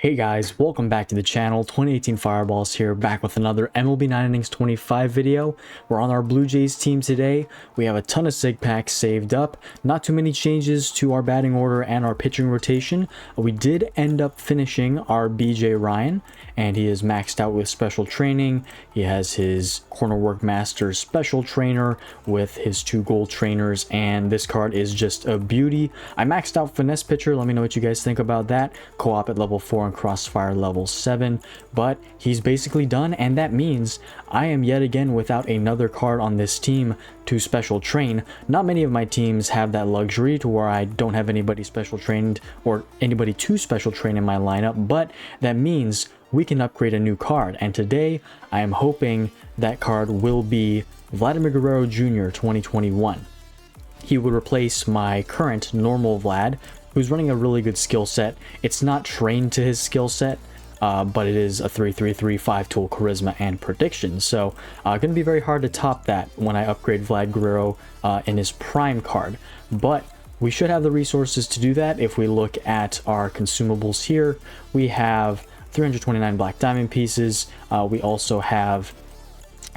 Hey guys, welcome back to the channel. 2018 Fireballs here, back with another MLB 9 Innings 25 video. We're on our Blue Jays team today. We have a ton of sig packs saved up. Not too many changes to our batting order and our pitching rotation. We did end up finishing our BJ Ryan, and he is maxed out with special training. He has his Corner Work Master special trainer with his 2 gold trainers, and this card is just a beauty. I maxed out Finesse Pitcher. Let me know what you guys think about that. Co-op at level 4 and Crossfire level 7, but he's basically done, and that means I am yet again without another card on this team to special train. Not many of my teams have that luxury to where I don't have anybody special trained or anybody to special train in my lineup, but that means we can upgrade a new card, and today I am hoping that card will be Vladimir Guerrero Jr. 2021. He would replace my current normal Vlad, who's running a really good skill set. It's not trained to his skill set, but it is a 3-3-3, 5-tool charisma and prediction. So going to be very hard to top that when I upgrade Vlad Guerrero in his prime card. But we should have the resources to do that. If we look at our consumables here, we have 329 black diamond pieces. We also have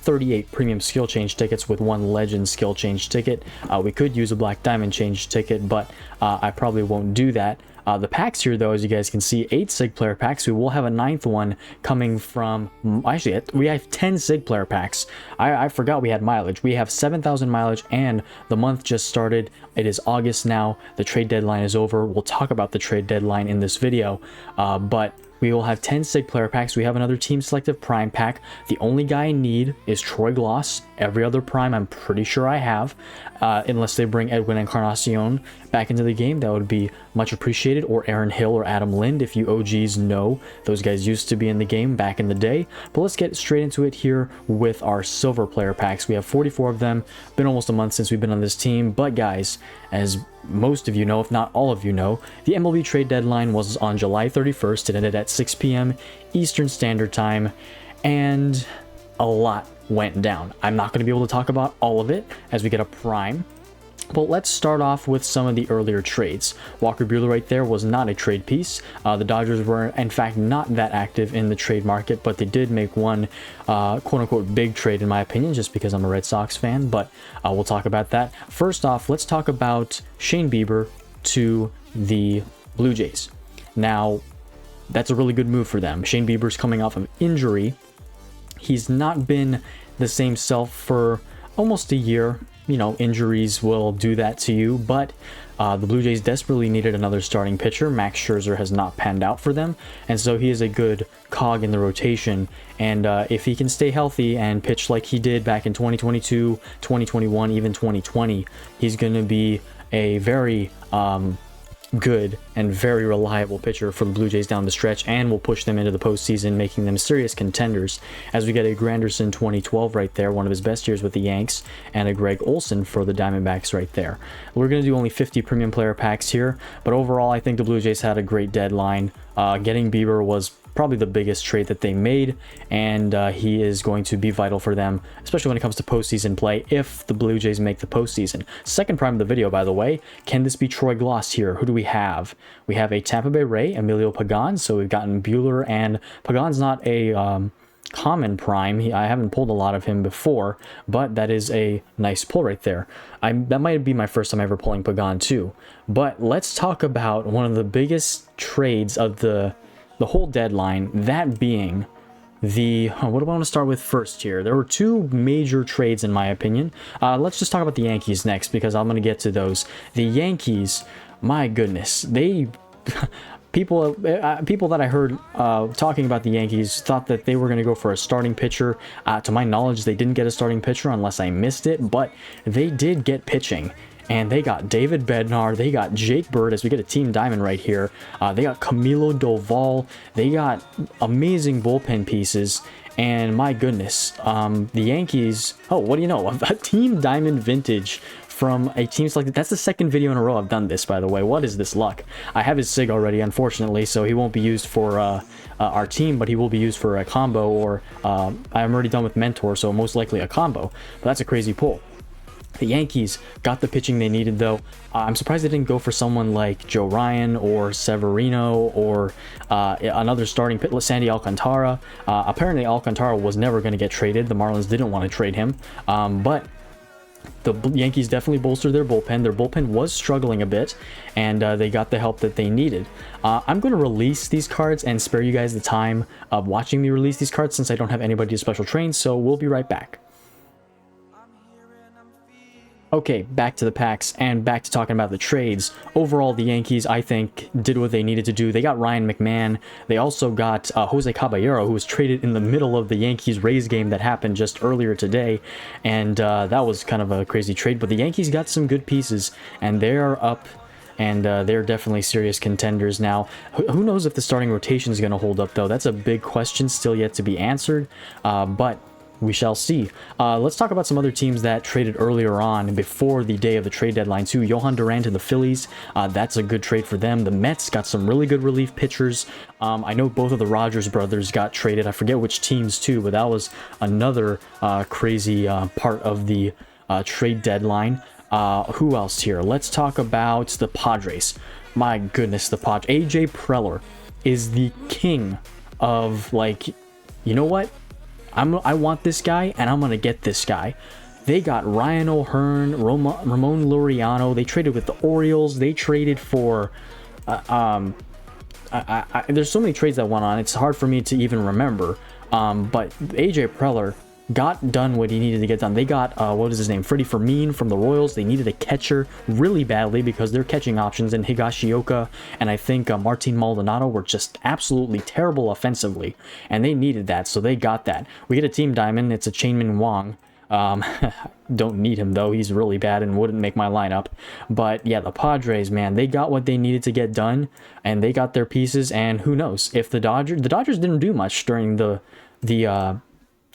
38 premium skill change tickets with 1 legend skill change ticket. We could use a black diamond change ticket, but I probably won't do that. The packs here, though, as you guys can see, 8 sig player packs. We will have a 9th one coming from, actually we have 10 sig player packs. I forgot we had mileage. We have 7,000 mileage, and the month just started. It is August now. The trade deadline is over. We'll talk about the trade deadline in this video, but we will have 10 sig player packs. We have another team selective prime pack. The only guy I need is Troy Gloss. Every other prime I'm pretty sure I have, unless they bring Edwin Encarnacion back into the game. That would be much appreciated, or Aaron Hill or Adam Lind, if you OGs know. Those guys used to be in the game back in the day. But let's get straight into it here with our silver player packs. We have 44 of them. Been almost a month since we've been on this team, but guys, as most of you know, if not all of you know, the MLB trade deadline was on July 31st. It ended at 6 p.m. Eastern Standard Time, and a lot went down. I'm not going to be able to talk about all of it as we get a prime, but let's start off with some of the earlier trades. Walker Buehler right there was not a trade piece. The Dodgers were in fact not that active in the trade market, but they did make one quote-unquote big trade in my opinion, just because I'm a Red Sox fan, but we'll talk about that. First off, let's talk about Shane Bieber to the Blue Jays. Now, that's a really good move for them. Shane Bieber's coming off of injury. He's not been the same self for almost a year. You know, injuries will do that to you, but the Blue Jays desperately needed another starting pitcher. Max Scherzer has not panned out for them, and so he is a good cog in the rotation. And if he can stay healthy and pitch like he did back in 2022, 2021, even 2020, he's going to be a very good and very reliable pitcher for the Blue Jays down the stretch, and will push them into the postseason, making them serious contenders, as we get a Granderson 2012 right there, one of his best years with the Yanks, and a Greg Olson for the Diamondbacks right there. We're going to do only 50 premium player packs here, but overall I think the Blue Jays had a great deadline. Getting Bieber was probably the biggest trade that they made, and he is going to be vital for them, especially when it comes to postseason play, if the Blue Jays make the postseason. Second prime of the video, by the way, can this be Troy Gloss here? Who do we have? We have a Tampa Bay Ray, Emilio Pagan, so we've gotten Buehler, and Pagan's not a common prime. I haven't pulled a lot of him before, but that is a nice pull right there. That might be my first time ever pulling Pagan too. But let's talk about one of the biggest trades of the whole deadline, that being the, what do I want to start with first here? There were 2 major trades in my opinion. Let's just talk about the Yankees next, because I'm going to get to those. The Yankees, my goodness, they people that I heard talking about the Yankees thought that they were going to go for a starting pitcher. To my knowledge, they didn't get a starting pitcher unless I missed it, but they did get pitching. And they got David Bednar, they got Jake Bird, as we get a team diamond right here. They got Camilo Doval, they got amazing bullpen pieces. And my goodness, the Yankees, oh, what do you know? A team diamond vintage from a team selected. That's the second video in a row I've done this, by the way. What is this luck? I have his sig already, unfortunately, so he won't be used for our team, but he will be used for a combo, or I'm already done with Mentor, so most likely a combo. But that's a crazy pull. The Yankees got the pitching they needed, though. I'm surprised they didn't go for someone like Joe Ryan or Severino or another starting pitcher, Sandy Alcantara. Apparently, Alcantara was never going to get traded. The Marlins didn't want to trade him, but the Yankees definitely bolstered their bullpen. Their bullpen was struggling a bit, and they got the help that they needed. I'm going to release these cards and spare you guys the time of watching me release these cards since I don't have anybody to special train, so we'll be right back. Okay, back to the packs and back to talking about the trades. Overall, the Yankees, I think, did what they needed to do. They got Ryan McMahon. They also got Jose Caballero, who was traded in the middle of the Yankees-Rays game that happened just earlier today. And that was kind of a crazy trade. But the Yankees got some good pieces, and they are up, and they're definitely serious contenders now. Who knows if the starting rotation is going to hold up, though? That's a big question still yet to be answered. But we shall see. Let's talk about some other teams that traded earlier on before the day of the trade deadline too. Johan Duran to the Phillies. That's a good trade for them. The Mets got some really good relief pitchers. I know both of the Rogers brothers got traded. I forget which teams too, but that was another crazy part of the trade deadline. Who else here? Let's talk about the Padres. My goodness, the Padres. AJ Preller is the king of, like, you know what? I want this guy, and I'm going to get this guy. They got Ryan O'Hearn, Ramon Laureano. They traded with the Orioles. They traded for... there's so many trades that went on. It's hard for me to even remember. But AJ Preller got done what he needed to get done. They got, what is his name? Freddie Fermin from the Royals. They needed a catcher really badly because their catching options in Higashioka and I think Martin Maldonado were just absolutely terrible offensively. And they needed that, so they got that. We get a team diamond. It's a Chainmin Wang. Don't need him, though. He's really bad and wouldn't make my lineup. But yeah, the Padres, man, they got what they needed to get done, and they got their pieces. And who knows if the Dodgers didn't do much during the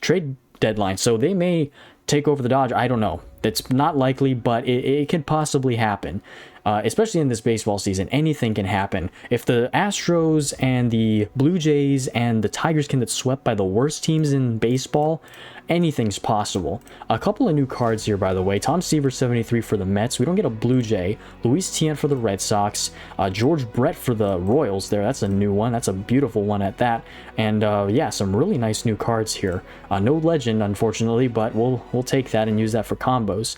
trade deadline, so they may take over the Dodgers. I don't know. That's not likely, but it could possibly happen. Especially in this baseball season, anything can happen. If the Astros and the Blue Jays and the Tigers can get swept by the worst teams in baseball, anything's possible. A couple of new cards here, by the way. Tom Seaver, 73 for the Mets. We don't get a Blue Jay. Luis Tiant for the Red Sox. George Brett for the Royals there. That's a new one. That's a beautiful one at that. And yeah, some really nice new cards here. No legend, unfortunately, but we'll take that and use that for combos.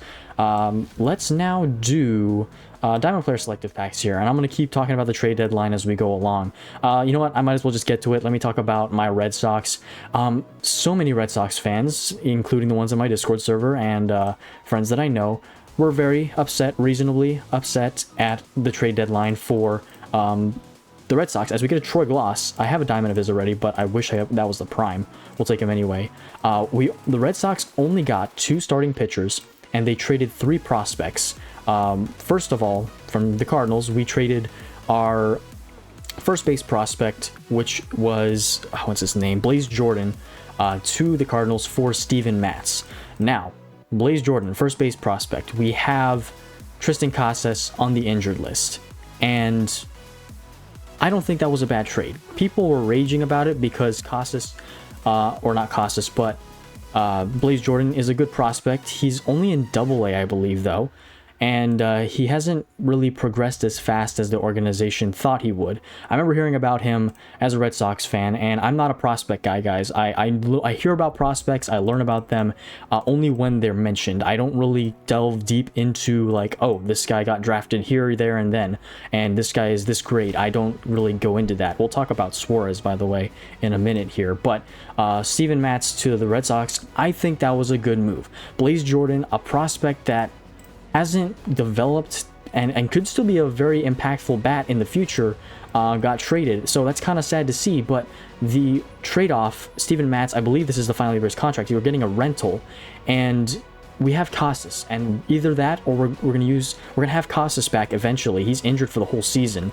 Let's now do Diamond Player Selective Packs here, and I'm going to keep talking about the trade deadline as we go along. You know what? I might as well just get to it. Let me talk about my Red Sox. So many Red Sox fans, including the ones on my Discord server and friends that I know, were very upset, reasonably upset at the trade deadline for the Red Sox, as we get a Troy Gloss. I have a diamond of his already, but I wish that was the prime. We'll take him anyway. The Red Sox only got 2 starting pitchers, and they traded 3 prospects. First of all, from the Cardinals, we traded our first base prospect, which was, what's his name, Blaze Jordan, to the Cardinals for Steven Matz. Now, Blaze Jordan, first base prospect, we have Tristan Casas on the injured list, and I don't think that was a bad trade. People were raging about it because Casas, or not Casas, but Blaze Jordan is a good prospect. He's only in Double-A, I believe, though. And he hasn't really progressed as fast as the organization thought he would. I remember hearing about him as a Red Sox fan, and I'm not a prospect guy, guys. I hear about prospects, I learn about them only when they're mentioned. I don't really delve deep into, like, oh, this guy got drafted here, there, and then, and this guy is this great. I don't really go into that. We'll talk about Suarez, by the way, in a minute here. But Steven Matz to the Red Sox, I think that was a good move. Blaze Jordan, a prospect that hasn't developed and could still be a very impactful bat in the future, got traded. So that's kind of sad to see, but the trade-off, Steven Matz, I believe this is the final year of his contract. You're getting a rental, and we have Casas, and either that or we're gonna have Casas back eventually. He's injured for the whole season,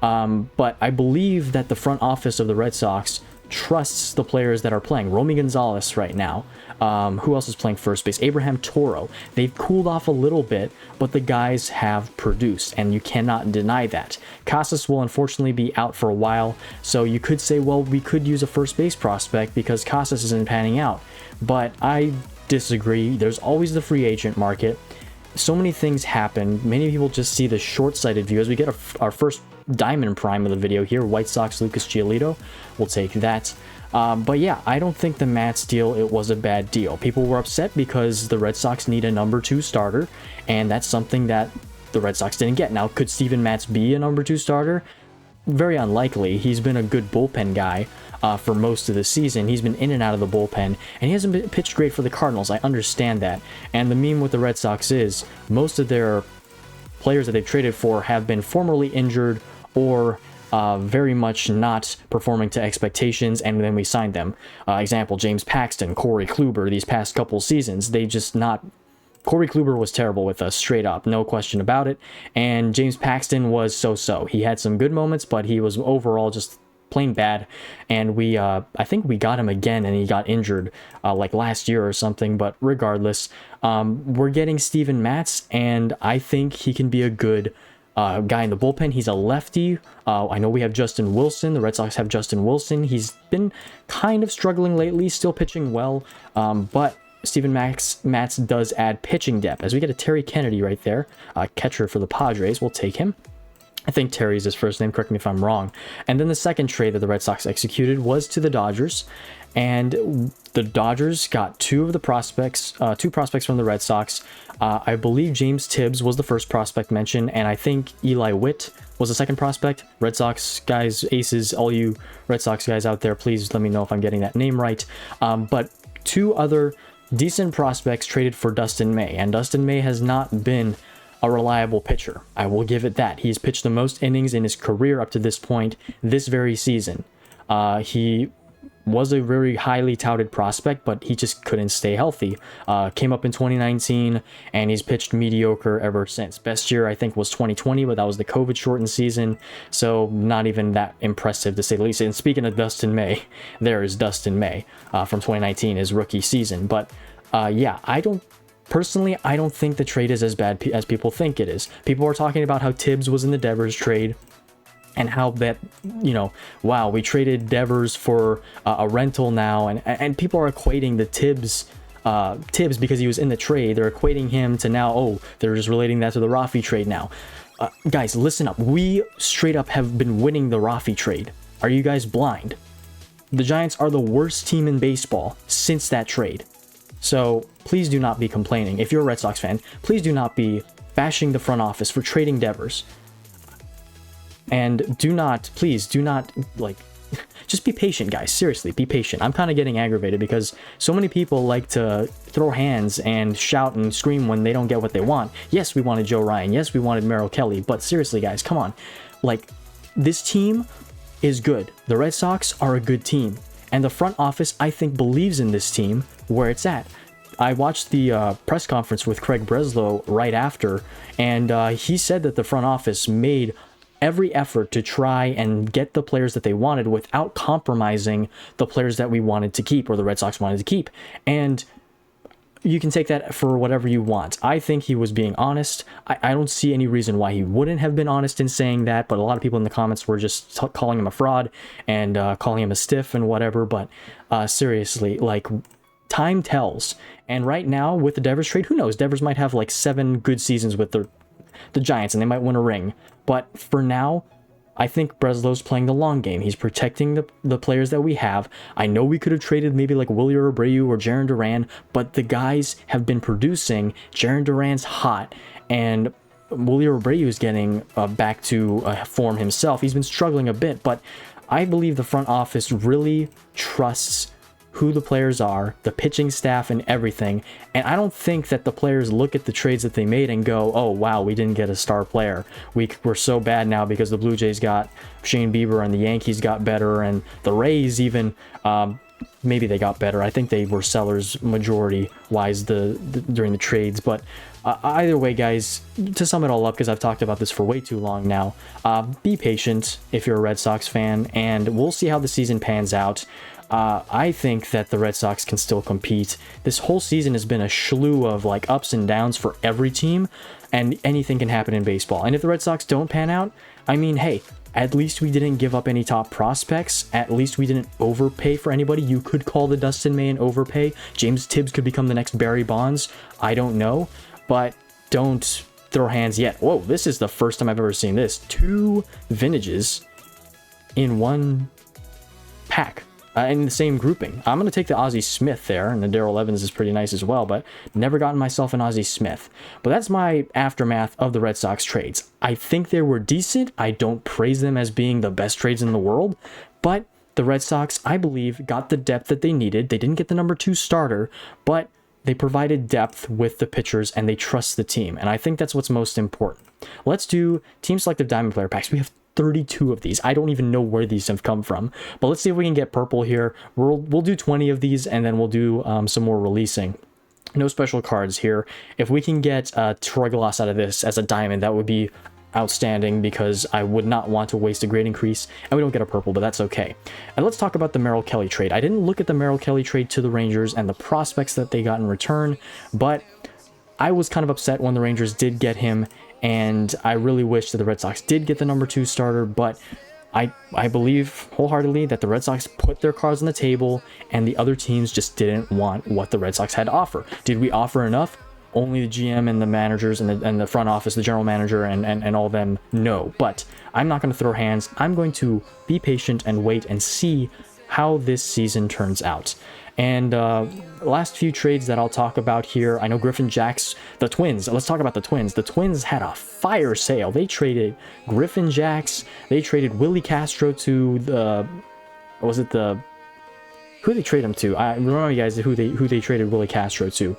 but I believe that the front office of the Red Sox trusts the players that are playing. Romy Gonzalez right now. Who else is playing first base? Abraham Toro. They've cooled off a little bit, but the guys have produced, and you cannot deny that. Casas will unfortunately be out for a while, so you could say, well, we could use a first base prospect because Casas isn't panning out. But I disagree. There's always the free agent market, so many things happen. Many people just see the short-sighted view. As we get our first diamond prime of the video here, White Sox Lucas Giolito, we'll take that. But yeah, I don't think the Matz deal, it was a bad deal. People were upset because the Red Sox need a number 2 starter, and that's something that the Red Sox didn't get. Now, could Steven Matz be a number 2 starter? Very unlikely. He's been a good bullpen guy for most of the season. He's been in and out of the bullpen, and he hasn't been pitched great for the Cardinals. I understand that. And the meme with the Red Sox is most of their players that they've traded for have been formerly injured or very much not performing to expectations, and then we signed them. Example, James Paxton, Corey Kluber, these past couple seasons, they just not... Corey Kluber was terrible with us, straight up, no question about it, and James Paxton was so-so. He had some good moments, but he was overall just plain bad, and we, I think we got him again, and he got injured, like last year or something, but regardless, we're getting Steven Matz, and I think he can be a good guy in the bullpen. He's a lefty. I know we have Justin Wilson. The Red Sox have Justin Wilson. He's been kind of struggling lately, still pitching well, but Steven Matz does add pitching depth. As we get a Terry Kennedy right there, catcher for the Padres, we'll take him. I think Terry's his first name, correct me if I'm wrong. And then the second trade that the Red Sox executed was to the Dodgers, and the Dodgers got two prospects from the Red Sox. I believe James Tibbs was the first prospect mentioned, and I think Eli Witt was the second prospect. Red Sox guys, aces, all you Red Sox guys out there, please let me know if I'm getting that name right. But two other decent prospects traded for Dustin May, and Dustin May has not been a reliable pitcher. I will give it that. He's pitched the most innings in his career up to this point this very season. He was a very highly touted prospect, but he just couldn't stay healthy. Came up in 2019, and he's pitched mediocre ever since. Best year, I think, was 2020, but that was the COVID-shortened season, so not even that impressive, to say the least. And speaking of Dustin May, there is Dustin May from 2019, his rookie season. But yeah, I don't think the trade is as bad as people think it is. People are talking about how Tibbs was in the Devers trade, and how that, you know, wow, we traded Devers for a rental now, and people are equating the Tibbs because he was in the trade. They're equating him to now, oh, they're just relating that to the Rafi trade now. Guys, listen up. We straight up have been winning the Rafi trade. Are you guys blind? The Giants are the worst team in baseball since that trade. So please do not be complaining. If you're a Red Sox fan, please do not be bashing the front office for trading Devers. And please do not, like, just be patient, guys. Seriously, be patient. I'm kind of getting aggravated because so many people like to throw hands and shout and scream when they don't get what they want. Yes, we wanted Joe Ryan. Yes, we wanted Merrill Kelly. But seriously, guys, come on. Like, this team is good. The Red Sox are a good team. And the front office, I think, believes in this team where it's at. I watched the press conference with Craig Breslow right after, and he said that the front office made every effort to try and get the players that they wanted without compromising the players that we wanted to keep, or the Red Sox wanted to keep. And you can take that for whatever you want. I think he was being honest. I don't see any reason why he wouldn't have been honest in saying that, but a lot of people in the comments were just calling him a fraud and calling him a stiff and whatever. But seriously, like, time tells. And right now, with the Devers trade, who knows? Devers might have like 7 good seasons with the Giants, and they might win a ring. But for now, I think Breslow's playing the long game. He's protecting the players that we have. I know we could have traded maybe like Wilyer Abreu or Jarren Duran, but the guys have been producing. Jarren Duran's hot, and Wilyer Abreu is getting back to form himself. He's been struggling a bit, but I believe the front office really trusts who the players are, the pitching staff, and everything. And I don't think that the players look at the trades that they made and go, oh, wow, we didn't get a star player. We're so bad now because the Blue Jays got Shane Bieber and the Yankees got better, and the Rays even, maybe they got better. I think they were sellers majority-wise during the trades. But either way, guys, to sum it all up, because I've talked about this for way too long now, be patient if you're a Red Sox fan, and we'll see how the season pans out. I think that the Red Sox can still compete. This whole season has been a slew of like ups and downs for every team, and anything can happen in baseball. And if the Red Sox don't pan out, I mean, hey, at least we didn't give up any top prospects. At least we didn't overpay for anybody. You could call the Dustin May an overpay. James Tibbs could become the next Barry Bonds. I don't know. But don't throw hands yet. Whoa, this is the first time I've ever seen this. 2 vintages in one pack. In the same grouping. I'm going to take the Ozzie Smith there, and the Darrell Evans is pretty nice as well, but never gotten myself an Ozzie Smith. But that's my aftermath of the Red Sox trades. I think they were decent. I don't praise them as being the best trades in the world, but the Red Sox, I believe, got the depth that they needed. They didn't get the number 2 starter, but they provided depth with the pitchers, and they trust the team, and I think that's what's most important. Let's do Team Selective Diamond Player Packs. We have 32 of these. I don't even know where these have come from, but let's see if we can get purple here. We'll do 20 of these, and then we'll do some more releasing. No special cards here. If we can get Troy Glaus out of this as a diamond, that would be outstanding, because I would not want to waste a grade increase, and we don't get a purple, but that's okay. And let's talk about the Merrill Kelly trade. I didn't look at the Merrill Kelly trade to the Rangers and the prospects that they got in return, but I was kind of upset when the Rangers did get him, and I really wish that the Red Sox did get the number 2 starter, but I believe wholeheartedly that the Red Sox put their cards on the table, and the other teams just didn't want what the Red Sox had to offer. Did we offer enough? Only the GM and the managers and the front office, the general manager and all them, no. But I'm not going to throw hands. I'm going to be patient and wait and see how this season turns out. And last few trades that I'll talk about here, I know Griffin Jacks, the Twins. Let's talk about the Twins. The Twins had a fire sale. They traded Griffin Jacks. They traded Willie Castro to the, was it the, who did they trade him to? I remember you guys who they traded Willie Castro to.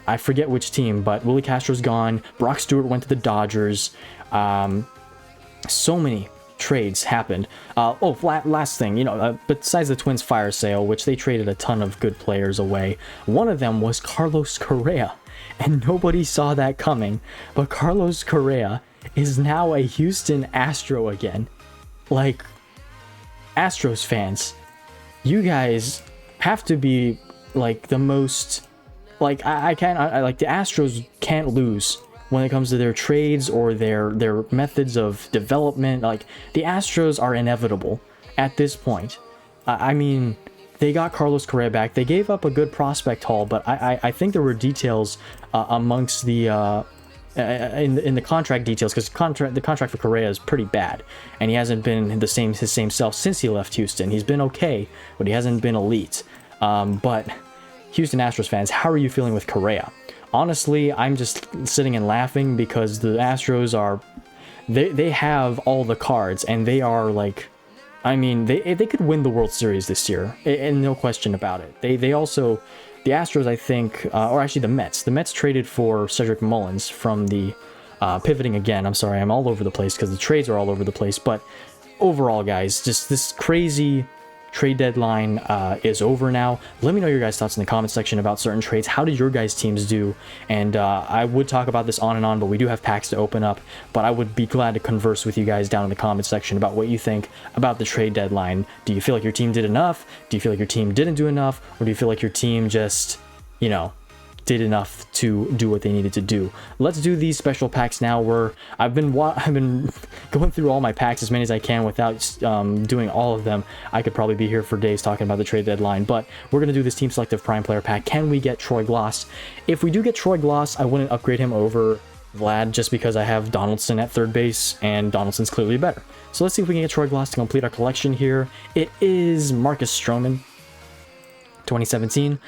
I forget which team, but Willie Castro's gone. Brock Stewart went to the Dodgers. So many trades happened. Last thing, besides the Twins fire sale, which they traded a ton of good players away, one of them was Carlos Correa, and nobody saw that coming. But Carlos Correa is now a Houston Astro again. Like, Astros fans, you guys have to be like the most, like, I like, the Astros can't lose when it comes to their trades or their methods of development. Like, the Astros are inevitable at this point. I mean, they got Carlos Correa back. They gave up a good prospect haul, but I think there were details amongst the in the contract details, because the contract for Correa is pretty bad, and he hasn't been his same self since he left Houston. He's been okay, but he hasn't been elite. But Houston Astros fans, how are you feeling with Correa? Honestly, I'm just sitting and laughing, because the Astros are, they have all the cards, and they are like, I mean, they could win the World Series this year, and no question about it. They also, the Astros, I think, or actually the Mets traded for Cedric Mullins from the, pivoting again, I'm sorry, I'm all over the place because the trades are all over the place, but overall, guys, just this crazy trade deadline is over now. Let me know your guys' thoughts in the comment section about certain trades. How did your guys' teams do? And I would talk about this on and on, but we do have packs to open up. But I would be glad to converse with you guys down in the comment section about what you think about the trade deadline. Do you feel like your team did enough? Do you feel like your team didn't do enough? Or do you feel like your team just, did enough to do what they needed to do? Let's do these special packs now, where I've been going through all my packs, as many as I can, without doing all of them. I could probably be here for days talking about the trade deadline, but we're going to do this Team Selective Prime Player pack. Can we get Troy Glaus? If we do get Troy Glaus, I wouldn't upgrade him over Vlad, just because I have Donaldson at third base, and Donaldson's clearly better. So let's see if we can get Troy Glaus to complete our collection here. It is Marcus Stroman, 2017.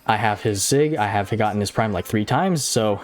I have his SIG. I have gotten his Prime like 3 times, so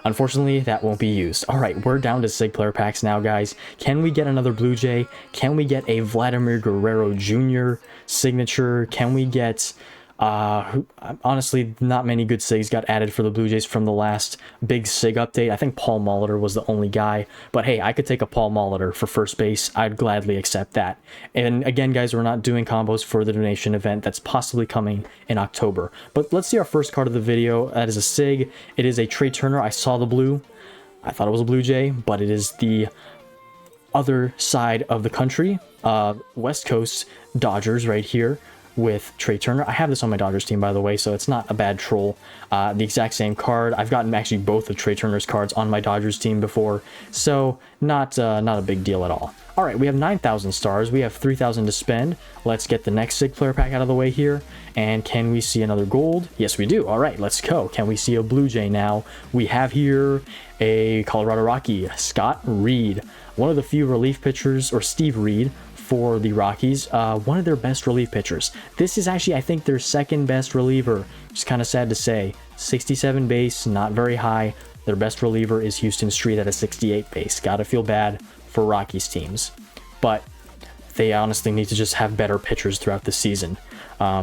unfortunately that won't be used. All right, we're down to SIG player packs now, guys. Can we get another Blue Jay? Can we get a Vladimir Guerrero Jr. signature? Can we get honestly, not many good SIGs got added for the Blue Jays from the last big SIG update. I think Paul Molitor was the only guy, but hey, I could take a Paul Molitor for first base. I'd gladly accept that. And again, guys, we're not doing combos for the donation event that's possibly coming in October. But let's see our first card of the video. That is a SIG. It is a Trey Turner. I saw the blue. I thought it was a Blue Jay, but it is the other side of the country. West Coast Dodgers right here. with Trey Turner. I have this on my Dodgers team, by the way, so it's not a bad troll. The exact same card. I've gotten actually both of Trey Turner's cards on my Dodgers team before, so not a big deal at all. All right, we have 9,000 stars. We have 3,000 to spend. Let's get the next SIG player pack out of the way here. And can we see another gold? Yes, we do. All right, let's go. Can we see a Blue Jay now? We have here a Colorado Rocky, Scott Reed. One of the few relief pitchers, or Steve Reed, for the Rockies. One of their best relief pitchers. This is actually, I think, their second best reliever. It's kind of sad to say. 67 base, not very high. Their best reliever is Houston Street at a 68 base. Gotta feel bad for Rockies teams. But they honestly need to just have better pitchers throughout the season,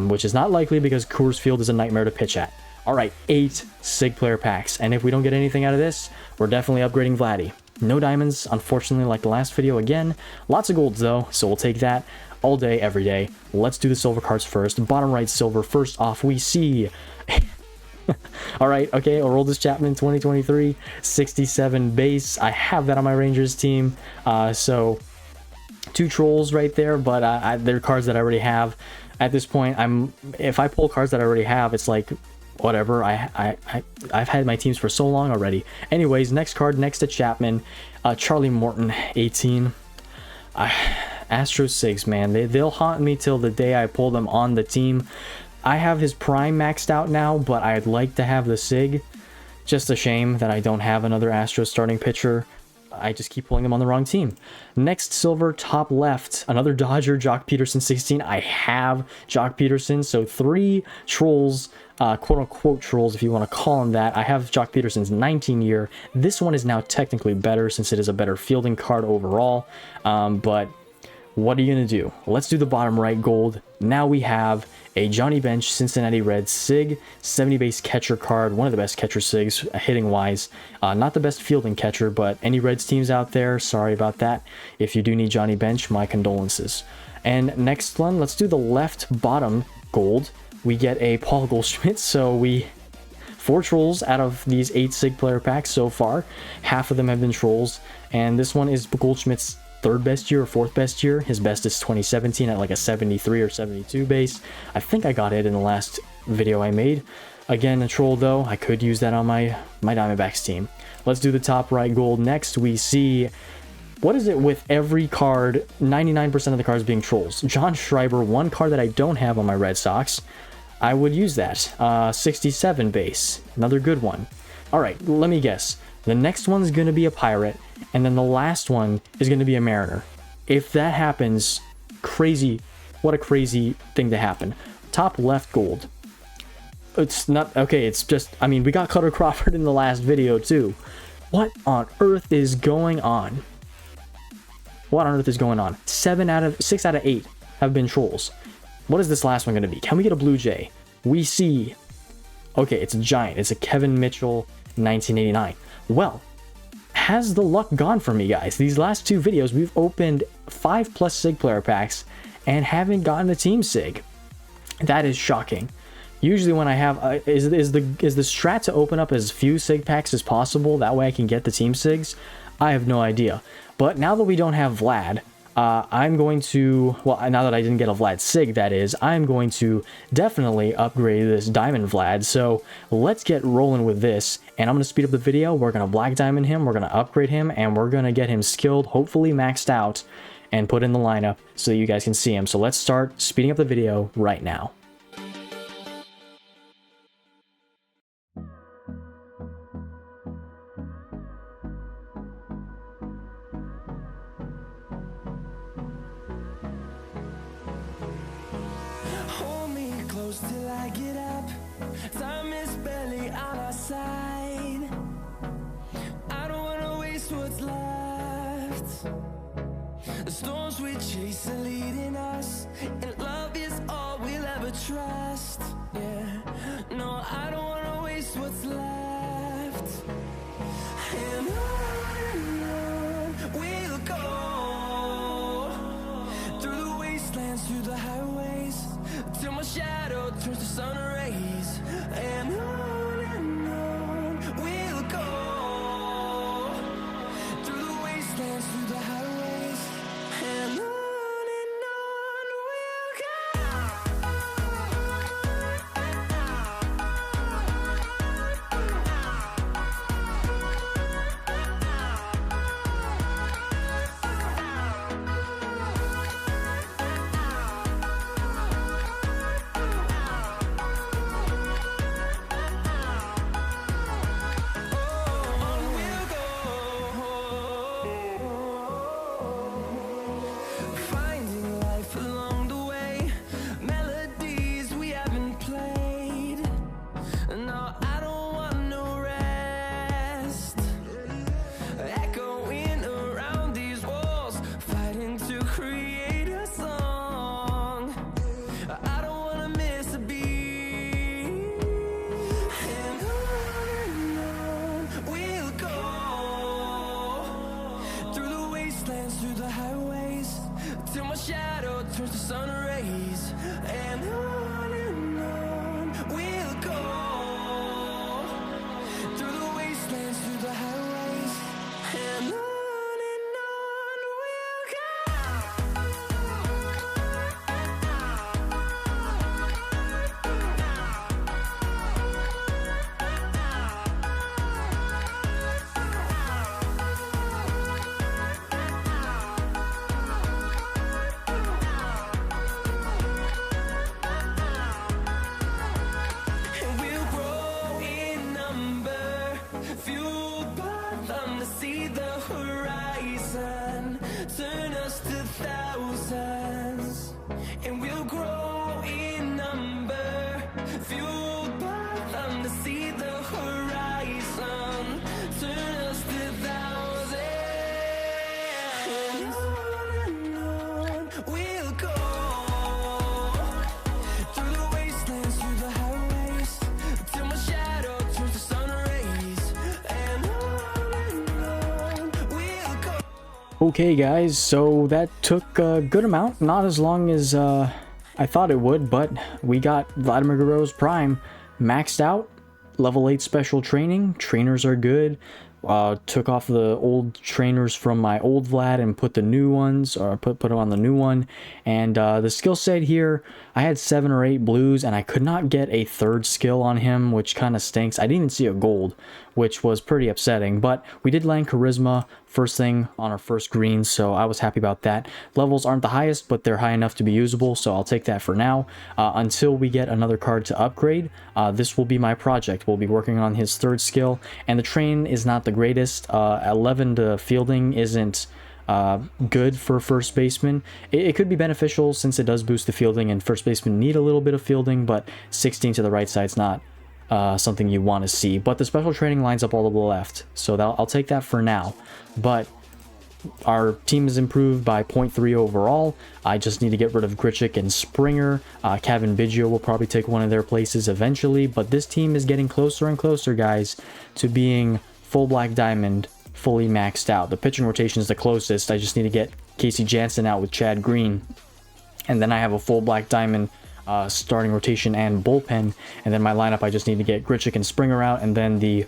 which is not likely because Coors Field is a nightmare to pitch at. All right, 8 SIG player packs. And if we don't get anything out of this, we're definitely upgrading Vladdy. No diamonds, unfortunately, like the last video again. Lots of golds, though, so we'll take that all day, every day. Let's do the silver cards first. Bottom right silver. First off, we see... All right, okay, Aroldis Chapman 2023, 67 base. I have that on my Rangers team. So 2 trolls right there, but they're cards that I already have. At this point, if I pull cards that I already have, it's like whatever. I've had my teams for so long already. Anyways, next card next to Chapman, Charlie Morton 18. Astro Sigs, man, they'll haunt me till the day I pull them on the team. I have his prime maxed out now, but I'd like to have the SIG. Just a shame that I don't have another Astro starting pitcher. I just keep pulling them on the wrong team. Next silver, top left, another Dodger, Jock Peterson 16. I have Jock Peterson, so 3 trolls, quote-unquote trolls if you want to call them that. I have Jock Peterson's 19 year. This one is now technically better since it is a better fielding card overall, but what are you going to do? Let's do the bottom right gold. Now we have a Johnny Bench Cincinnati Reds SIG, 70 base catcher card, one of the best catcher SIGs hitting wise. Not the best fielding catcher, but any Reds teams out there, sorry about that. If you do need Johnny Bench, my condolences. And next one, let's do the left bottom gold. We get a Paul Goldschmidt, so 4 trolls out of these 8 SIG player packs so far. Half of them have been trolls, and this one is Goldschmidt's 3rd best year or 4th best year. His best is 2017 at like a 73 or 72 base. I think I got it in the last video I made. Again, a troll though. I could use that on my Diamondbacks team. Let's do the top right gold. Next we see, what is it with every card, 99% of the cards being trolls? John Schreiber, one card that I don't have on my Red Sox. I would use that. 67 base, another good one. All right, let me guess. The next one's going to be a Pirate, and then the last one is going to be a Mariner. If that happens, crazy. What a crazy thing to happen. Top left gold. It's not, okay, it's just, I mean, we got Cutter Crawford in the last video too. What on earth is going on? What on earth is going on? 6 out of 8 have been trolls. What is this last one going to be? Can we get a Blue Jay? We see, okay, it's a giant. It's a Kevin Mitchell 1989. Well, has the luck gone for me, guys? These last 2 videos, we've opened 5+ SIG player packs and haven't gotten a team SIG. That is shocking. Usually when I have, is the strat to open up as few SIG packs as possible? That way I can get the team SIGs? I have no idea. But now that we don't have Vlad, I'm going to, well, now that I didn't get a Vlad SIG, that is, I'm going to definitely upgrade this Diamond Vlad. So let's get rolling with this, and I'm going to speed up the video. We're going to Black Diamond him, we're going to upgrade him, and we're going to get him skilled, hopefully maxed out, and put in the lineup so that you guys can see him. So let's start speeding up the video right now. Till I get up, time is barely on our side. I don't wanna waste what's left. The storms we chase are leading us, and love is all we'll ever trust. Yeah, no, I don't wanna waste what's left. And on we'll go, through the wastelands, through the highways, till my shadow turns to sun rays. And on we'll go, through the wastelands, through the highways. And on we'll go. Okay guys, so that took a good amount, not as long as I thought it would, but we got Vladimir Guerrero's Prime maxed out, level 8 special training, trainers are good. Took off the old trainers from my old Vlad and put the new ones, or put them on the new one. And the skill set here, I had 7 or 8 blues and I could not get a third skill on him, which kind of stinks. I didn't even see a gold, which was pretty upsetting, but we did land charisma first thing on our first green, so I was happy about that. Levels aren't the highest, but they're high enough to be usable, so I'll take that for now. Until we get another card to upgrade, this will be my project. We'll be working on his third skill, and the train is not the greatest. 11 to fielding isn't good for first baseman. It could be beneficial since it does boost the fielding, and first baseman need a little bit of fielding, but 16 to the right side's not something you want to see. But the special training lines up all to the left, so I'll take that for now. But our team is improved by 0.3 overall. I just need to get rid of Grichuk and Springer. Kevin Biggio will probably take one of their places eventually, but this team is getting closer and closer, guys, to being full black diamond, fully maxed out. The pitching rotation is the closest. I just need to get Casey Jansen out with Chad Green, and then I have a full black diamond starting rotation and bullpen. And then my lineup, I just need to get Grichuk and Springer out, and then the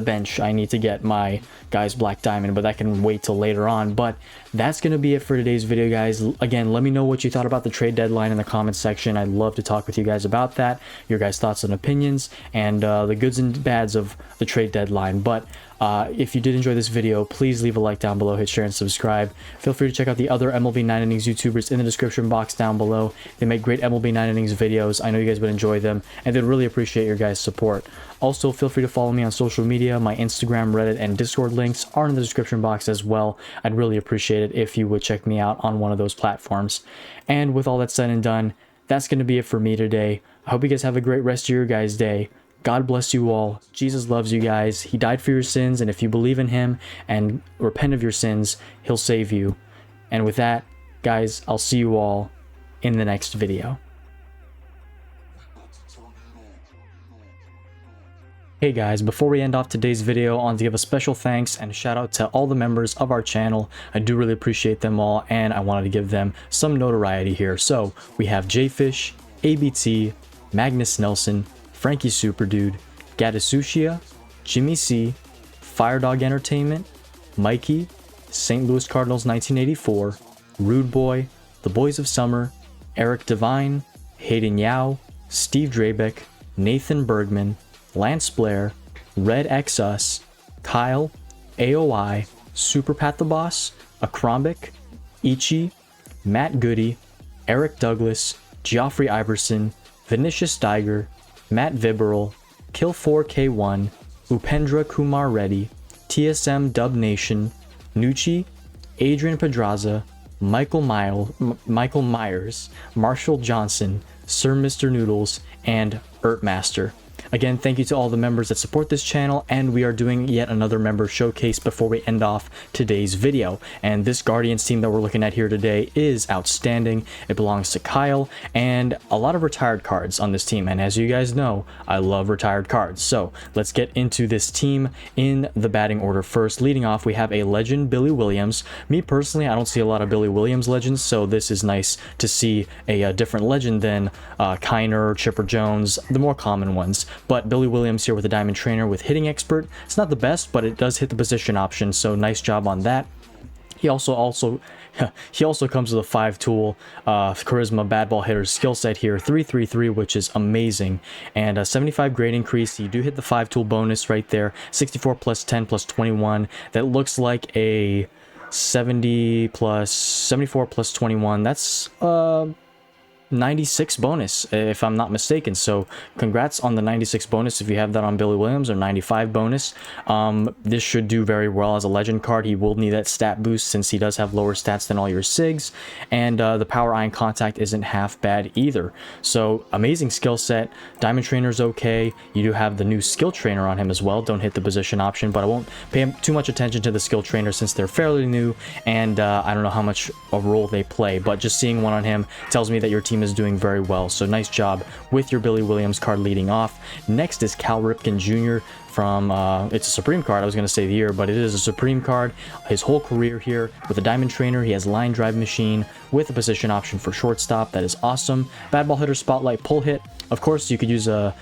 bench, I need to get my guys black diamond, but that can wait till later on. But that's gonna be it for today's video, guys. Again, let me know what you thought about the trade deadline in the comments section. I'd love to talk with you guys about that, your guys' thoughts and opinions, and the goods and bads of the trade deadline. But if you did enjoy this video, please leave a like down below, hit share and subscribe. Feel free to check out the other MLB 9 Innings YouTubers in the description box down below. They make great MLB 9 Innings videos. I know you guys would enjoy them, and they'd really appreciate your guys' support. Also, feel free to follow me on social media. My Instagram, Reddit, and Discord links are in the description box as well. I'd really appreciate it if you would check me out on one of those platforms. And with all that said and done, that's going to be it for me today. I hope you guys have a great rest of your guys' day. God bless you all. Jesus loves you guys. He died for your sins, and if you believe in him and repent of your sins, he'll save you. And with that, guys, I'll see you all in the next video. Hey guys, before we end off today's video, I want to give a special thanks and shout out to all the members of our channel. I do really appreciate them all, and I wanted to give them some notoriety here. So we have Jfish, ABT, Magnus Nelson, Frankie Superdude, Gatasushia, Jimmy C, Firedog Entertainment, Mikey, St. Louis Cardinals 1984, Rude Boy, The Boys of Summer, Eric Devine, Hayden Yao, Steve Drabeck, Nathan Bergman, Lance Blair, Red X Us, Kyle, AOI, Super Pat the Boss, Akrombic, Ichi, Matt Goody, Eric Douglas, Geoffrey Iverson, Vinicius Steiger, Matt Viberal, Kill4K1, Upendra Kumar Reddy, TSM Dub Nation, Nucci, Adrian Pedraza, Michael Myers, Marshall Johnson, Sir Mr. Noodles, and Ertmaster. Again, thank you to all the members that support this channel, and we are doing yet another member showcase before we end off today's video. And this Guardians team that we're looking at here today is outstanding. It belongs to Kyle, and a lot of retired cards on this team. And as you guys know, I love retired cards. So let's get into this team in the batting order first. Leading off, we have a legend, Billy Williams. Me personally, I don't see a lot of Billy Williams legends, so this is nice to see a different legend than Kiner, Chipper Jones, the more common ones. But Billy Williams here with a Diamond Trainer with Hitting Expert. It's not the best, but it does hit the position option, so nice job on that. He also comes with a 5-tool Charisma Bad Ball Hitter skill set here, 333, which is amazing, and a 75 grade increase. You do hit the 5-tool bonus right there, 64 plus 10 plus 21. That looks like a 74 plus 21. That's 96 bonus, if I'm not mistaken. So congrats on the 96 bonus if you have that on Billy Williams, or 95 bonus. This should do very well as a legend card. He will need that stat boost since he does have lower stats than all your SIGs, and the power iron contact isn't half bad either. So amazing skill set. Diamond Trainer's okay. You do have the new skill trainer on him as well. Don't hit the position option, but I won't pay too much attention to the skill trainer since they're fairly new, and I don't know how much a role they play, but just seeing one on him tells me that your team him is doing very well. So nice job with your Billy Williams card leading off. Next is Cal Ripken Jr. from, it's a Supreme card, I was going to say the year, but it is a Supreme card. His whole career here with a Diamond Trainer, he has Line Drive Machine with a position option for shortstop. That is awesome. Bad Ball Hitter, Spotlight, Pull Hit. Of course, you could use a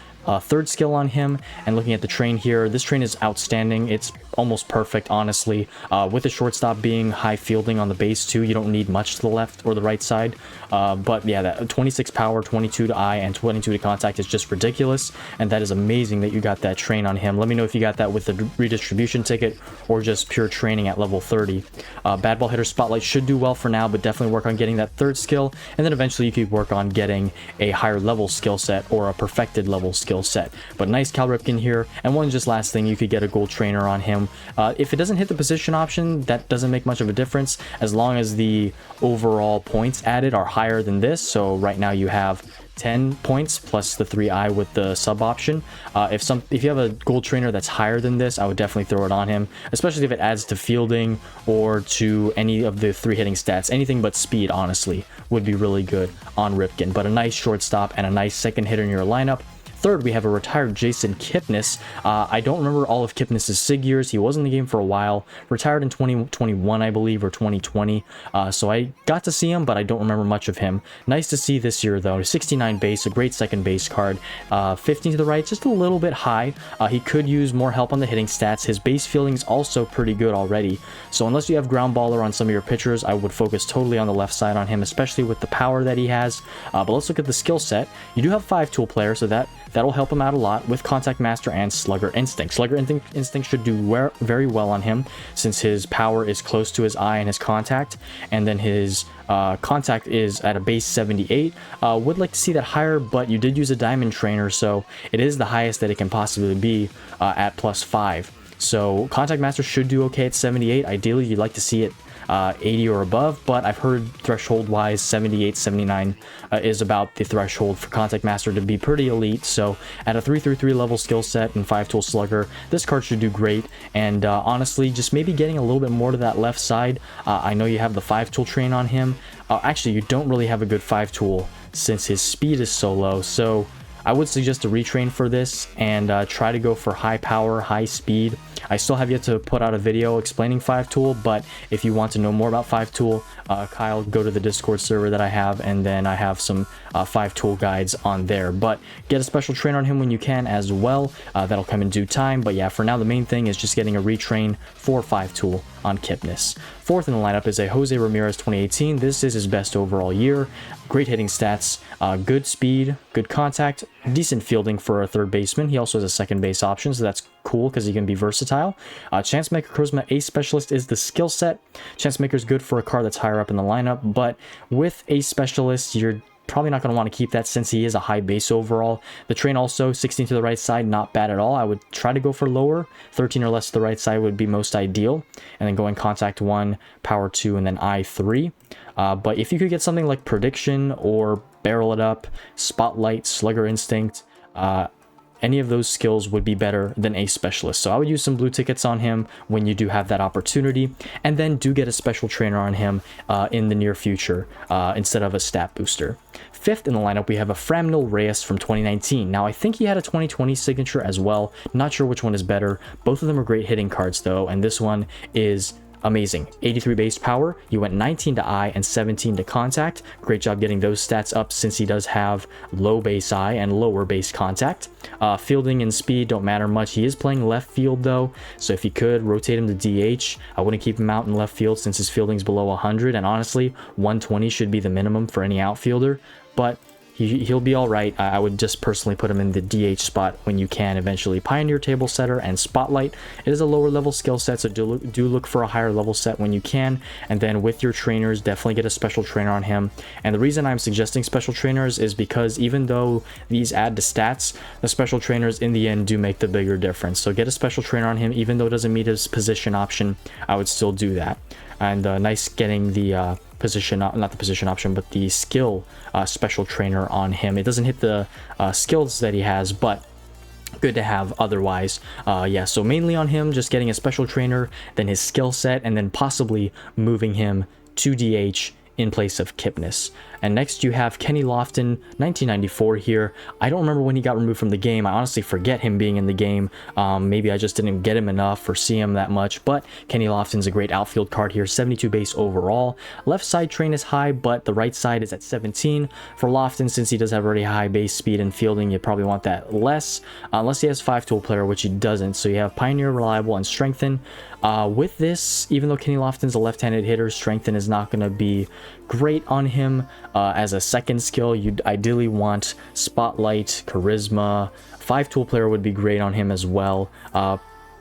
third skill on him. And looking at the train here, this train is outstanding. It's almost perfect, honestly. With the shortstop being high fielding on the base too, you don't need much to the left or the right side. But yeah, that 26 power, 22 to eye, and 22 to contact is just ridiculous. And that is amazing that you got that train on him. Let me know if you got that with the redistribution ticket or just pure training at level 30. Bad Ball Hitter Spotlight should do well for now, but definitely work on getting that third skill. And then eventually you could work on getting a higher level skill set or a perfected level skill set. But nice Cal Ripken here. And one just last thing, you could get a gold trainer on him. If it doesn't hit the position option, that doesn't make much of a difference as long as the overall points added are higher than this. So right now you have 10 points plus the 3i with the sub option. If you have a gold trainer that's higher than this, I would definitely throw it on him, especially if it adds to fielding or to any of the 3 hitting stats. Anything but speed, honestly, would be really good on Ripken. But a nice shortstop and a nice second hitter in your lineup. Third, we have a retired Jason Kipnis. I don't remember all of Kipnis' SIG years. He was in the game for a while. Retired in 2021, I believe, or 2020. So I got to see him, but I don't remember much of him. Nice to see this year, though. 69 base, a great second base card. 15 to the right, just a little bit high. He could use more help on the hitting stats. His base fielding is also pretty good already. So unless you have ground baller on some of your pitchers, I would focus totally on the left side on him, especially with the power that he has. But let's look at the skill set. You do have 5-tool player, so that'll help him out a lot with Contact Master and Slugger Instinct. Slugger Instinct should do very well on him since his power is close to his eye and his contact, and then his contact is at a base 78. Would like to see that higher, but you did use a Diamond Trainer, so it is the highest that it can possibly be at +5. So Contact Master should do okay at 78. Ideally, you'd like to see it 80 or above, but I've heard threshold wise 78, 79 is about the threshold for Contact Master to be pretty elite. So at a 333 level skill set and 5-tool slugger, this card should do great. And honestly, just maybe getting a little bit more to that left side. I know you have the 5-tool train on him. Actually, you don't really have a good 5-tool since his speed is so low. So I would suggest a retrain for this and try to go for high power, high speed. I still have yet to put out a video explaining 5-tool, but if you want to know more about 5-tool, Kyle, go to the Discord server that I have, and then I have some 5-tool guides on there. But get a special train on him when you can as well. That'll come in due time. But yeah, for now, the main thing is just getting a retrain for 5-tool on Kipnis. Fourth in the lineup is a Jose Ramirez 2018. This is his best overall year. Great hitting stats, good speed, good contact, decent fielding for a third baseman. He also has a second base option, so that's cool because he can be versatile. Chance Maker Charisma Ace Specialist is the skill set. Chance Maker is good for a card that's higher up in the lineup, but with Ace Specialist, you're probably not going to want to keep that since he is a high base overall. The train also 16 to the right side, not bad at all. I would try to go for lower. 13 or less to the right side would be most ideal, and then going contact 1, power 2, and then eye 3. But if you could get something like Prediction or Barrel It Up, Spotlight, Slugger Instinct, any of those skills would be better than a specialist. So I would use some blue tickets on him when you do have that opportunity, and then do get a special trainer on him in the near future instead of a stat booster. Fifth in the lineup, we have a Framnil Reyes from 2019. Now, I think he had a 2020 signature as well. Not sure which one is better. Both of them are great hitting cards, though, and this one is amazing. 83 base power. You went 19 to eye and 17 to contact. Great job getting those stats up since he does have low base eye and lower base contact. Fielding and speed don't matter much. He is playing left field though, so if you could rotate him to DH, I wouldn't keep him out in left field since his fielding's below 100, and honestly 120 should be the minimum for any outfielder, but he'll be all right. I would just personally put him in the DH spot when you can eventually. Pioneer, Table Setter, and Spotlight. It is a lower level skill set, so do look for a higher level set when you can. And then with your trainers, definitely get a special trainer on him. And the reason I'm suggesting special trainers is because even though these add to stats, the special trainers in the end do make the bigger difference. So get a special trainer on him, even though it doesn't meet his position option. I would still do that. And nice getting the position, not the position option, but the skill special trainer on him. It doesn't hit the skills that he has, but good to have otherwise. Yeah, so mainly on him, just getting a special trainer, then his skill set, and then possibly moving him to DH in place of Kipnis. And next you have Kenny Lofton, 1994 here. I don't remember when he got removed from the game. I honestly forget him being in the game. Maybe I just didn't get him enough or see him that much, but Kenny Lofton's a great outfield card here. 72 base overall. Left side train is high, but the right side is at 17. For Lofton, since he does have already high base speed and fielding, you probably want that less, unless he has 5-tool player, which he doesn't. So you have Pioneer, Reliable, and Strengthen. With this, even though Kenny Lofton's a left-handed hitter, Strengthen is not going to be great on him. As a second skill, you'd ideally want Spotlight, Charisma. 5-tool player would be great on him as well.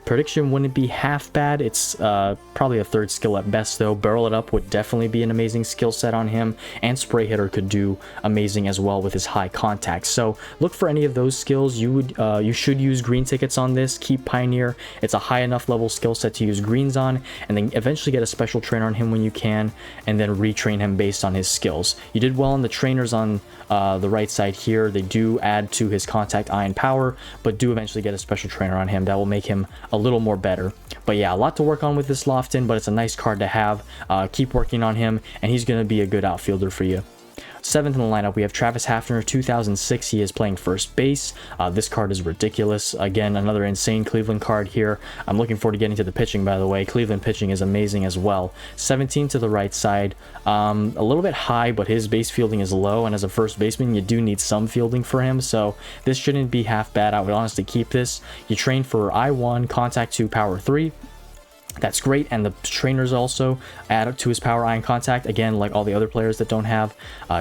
Prediction wouldn't be half bad. It's probably a third skill at best, though. Barrel It Up would definitely be an amazing skill set on him, and Spray Hitter could do amazing as well with his high contact. So look for any of those skills. You should use green tickets on this. Keep Pioneer. It's a high enough level skill set to use greens on, and then eventually get a special trainer on him when you can, and then retrain him based on his skills. You did well on the trainers on the right side here. They do add to his contact, eye, and power, but do eventually get a special trainer on him that will make him a little more better. But yeah, a lot to work on with this Lofton, but it's a nice card to have. Keep working on him, and he's going to be a good outfielder for you. 7th in the lineup, we have Travis Hafner, 2006. He is playing first base. This card is ridiculous. Again, another insane Cleveland card here. I'm looking forward to getting to the pitching, by the way. Cleveland pitching is amazing as well. 17 to the right side. A little bit high, but his base fielding is low, and as a first baseman, you do need some fielding for him, so this shouldn't be half bad. I would honestly keep this. You train for I1, Contact 2, Power 3. That's great, and the trainers also add up to his power, eye, and contact. Again, like all the other players that don't have,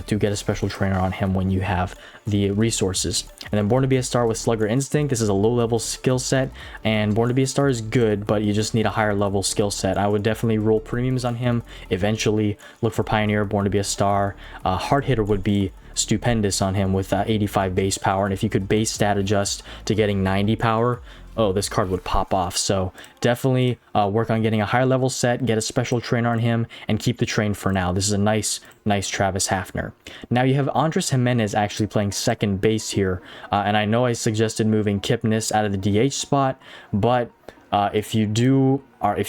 do get a special trainer on him when you have the resources. And then Born to Be a Star with Slugger Instinct. This is a low-level skill set, and Born to Be a Star is good, but you just need a higher level skill set. I would definitely roll premiums on him. Eventually, look for Pioneer, Born to Be a Star. Hard Hitter would be stupendous on him with 85 base power, and if you could base stat adjust to getting 90 power, oh, this card would pop off. So definitely work on getting a higher level set, get a special trainer on him, and keep the train for now. This is a nice Travis Hafner. Now you have Andres Jimenez actually playing second base here, and I know I suggested moving Kipnis out of the DH spot, but if you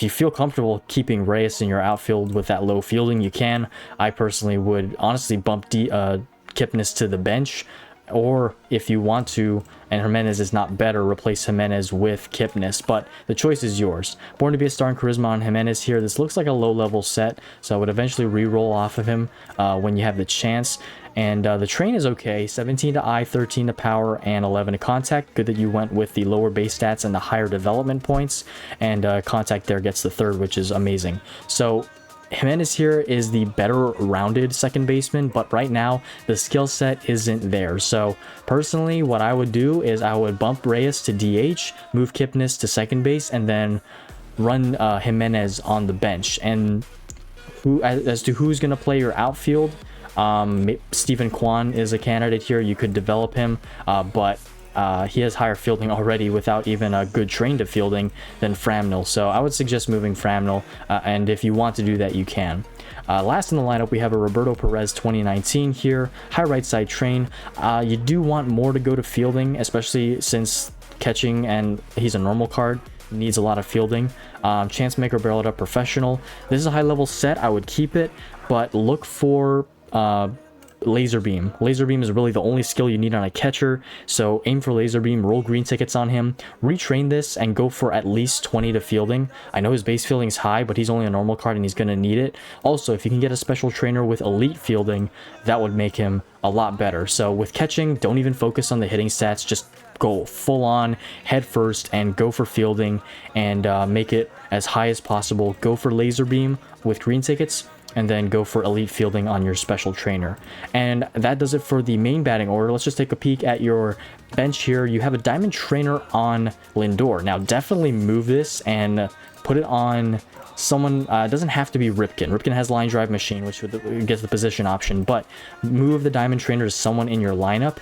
feel comfortable keeping Reyes in your outfield with that low fielding, you can. I personally would honestly bump Kipnis to the bench, or if you want to, and Jimenez is not better, replace Jimenez with Kipnis, but the choice is yours. Born to Be a Star and Charisma on Jimenez here. This looks like a low-level set, so I would eventually re-roll off of him when you have the chance. And the train is okay. 17 to eye, 13 to power, and 11 to contact. Good that you went with the lower base stats and the higher development points, and contact there gets the third, which is amazing. So Jimenez here is the better rounded second baseman, but right now the skill set isn't there. So personally, what I would do is I would bump Reyes to DH, move Kipnis to second base, and then run Jimenez on the bench. And as to who's going to play your outfield, Stephen Kwan is a candidate here. You could develop him, but he has higher fielding already without even a good train to fielding than Framnell. So I would suggest moving Framnell, and if you want to do that, you can. Last in the lineup, we have a Roberto Perez 2019 here. High right side train. You do want more to go to fielding, especially since catching, and he's a normal card, needs a lot of fielding. Chance Maker, Barrel It Up, Professional. This is a high level set. I would keep it, but look for Laser Beam. Laser Beam is really the only skill you need on a catcher, so aim for Laser Beam, roll green tickets on him, retrain this, and go for at least 20 to fielding. I know his base fielding is high, but he's only a normal card and he's going to need it. Also, if you can get a special trainer with elite fielding, that would make him a lot better. So with catching, don't even focus on the hitting stats, just go full on head first and go for fielding, and make it as high as possible. Go for Laser Beam with green tickets, and then go for elite fielding on your special trainer. And that does it for the main batting order. Let's just take a peek at your bench here. You have a diamond trainer on Lindor. Now definitely move this and put it on someone. It doesn't have to be Ripken. Ripken has line drive machine, which gets the position option, but move the diamond trainer to someone in your lineup.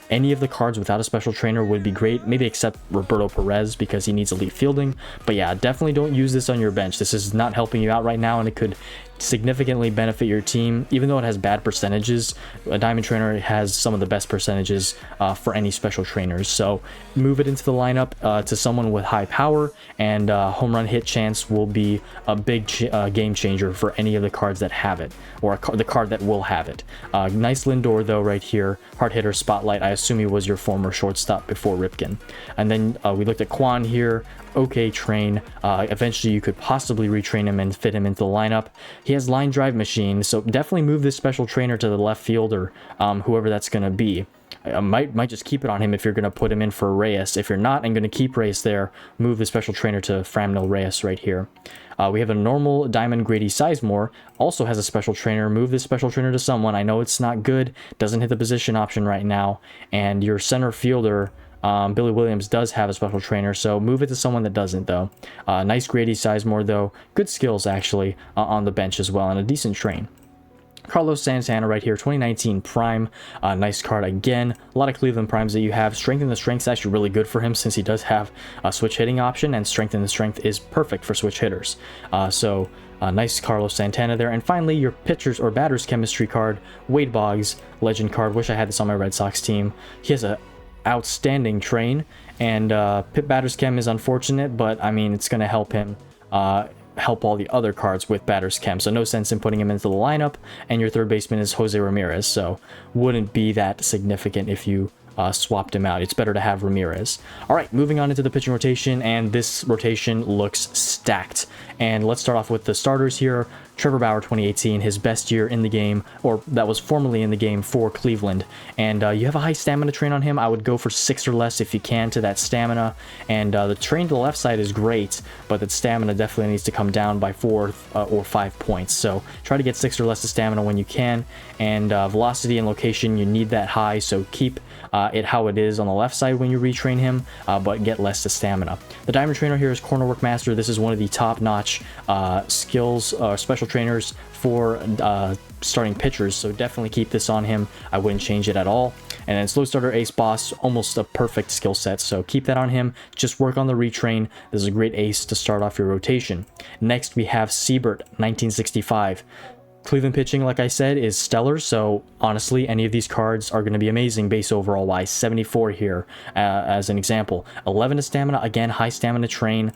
Any of the cards without a special trainer would be great, maybe except Roberto Perez because he needs elite fielding. But yeah, definitely don't use this on your bench. This is not helping you out right now, and it could significantly benefit your team. Even though it has bad percentages, a diamond trainer has some of the best percentages for any special trainers. So move it into the lineup to someone with high power, and home run hit chance will be a big game changer for any of the cards that have it, or the card that will have it. Nice Lindor though right here, hard hitter spotlight. I assume he was your former shortstop before Ripken. And then we looked at Quan here. Okay, train. Eventually you could possibly retrain him and fit him into the lineup. He has line drive machine, so definitely move this special trainer to the left fielder, whoever that's going to be. I might just keep it on him if you're going to put him in for Reyes. If you're not and going to keep Reyes there, move the special trainer to Framnil Reyes right here. We have a normal Diamond Grady Sizemore, also has a special trainer. Move this special trainer to someone. I know it's not good, doesn't hit the position option right now, and your center fielder, Billy Williams, does have a special trainer, so move it to someone that doesn't though. Nice Grady Sizemore though, good skills actually on the bench as well, and a decent train. Carlos Santana right here, 2019 Prime, nice card again. A lot of Cleveland Primes that you have. Strength and the Strength is actually really good for him since he does have a switch hitting option, and Strength and the Strength is perfect for switch hitters. Nice Carlos Santana there. And finally, your pitchers or batters chemistry card, Wade Boggs, legend card. Wish I had this on my Red Sox team. He has a outstanding train, and pit batters chem is unfortunate, but I mean it's going to help him help all the other cards with batters chem, so no sense in putting him into the lineup. And your third baseman is Jose Ramirez, so wouldn't be that significant if you swapped him out. It's better to have Ramirez. All right, moving on into the pitching rotation, and this rotation looks stacked. And let's start off with the starters here. Trevor Bauer, 2018, his best year in the game, or that was formerly in the game for Cleveland. And you have a high stamina train on him. I would go for 6 or less if you can to that stamina. And the train to the left side is great, but that stamina definitely needs to come down by 4 or 5 points. So try to get 6 or less to stamina when you can. And velocity and location, you need that high, so keep it how it is on the left side when you retrain him, but get less to stamina. The diamond trainer here is Corner Work Master. This is one of the top-notch skills special trainers for starting pitchers, so definitely keep this on him. I wouldn't change it at all. And then Slow Starter Ace Boss, almost a perfect skill set, so keep that on him. Just work on the retrain. This is a great ace to start off your rotation. Next we have Siebert, 1965. Cleveland pitching, like I said, is stellar, so honestly any of these cards are going to be amazing base overall wise. 74 here as an example. 11 to stamina, again high stamina train.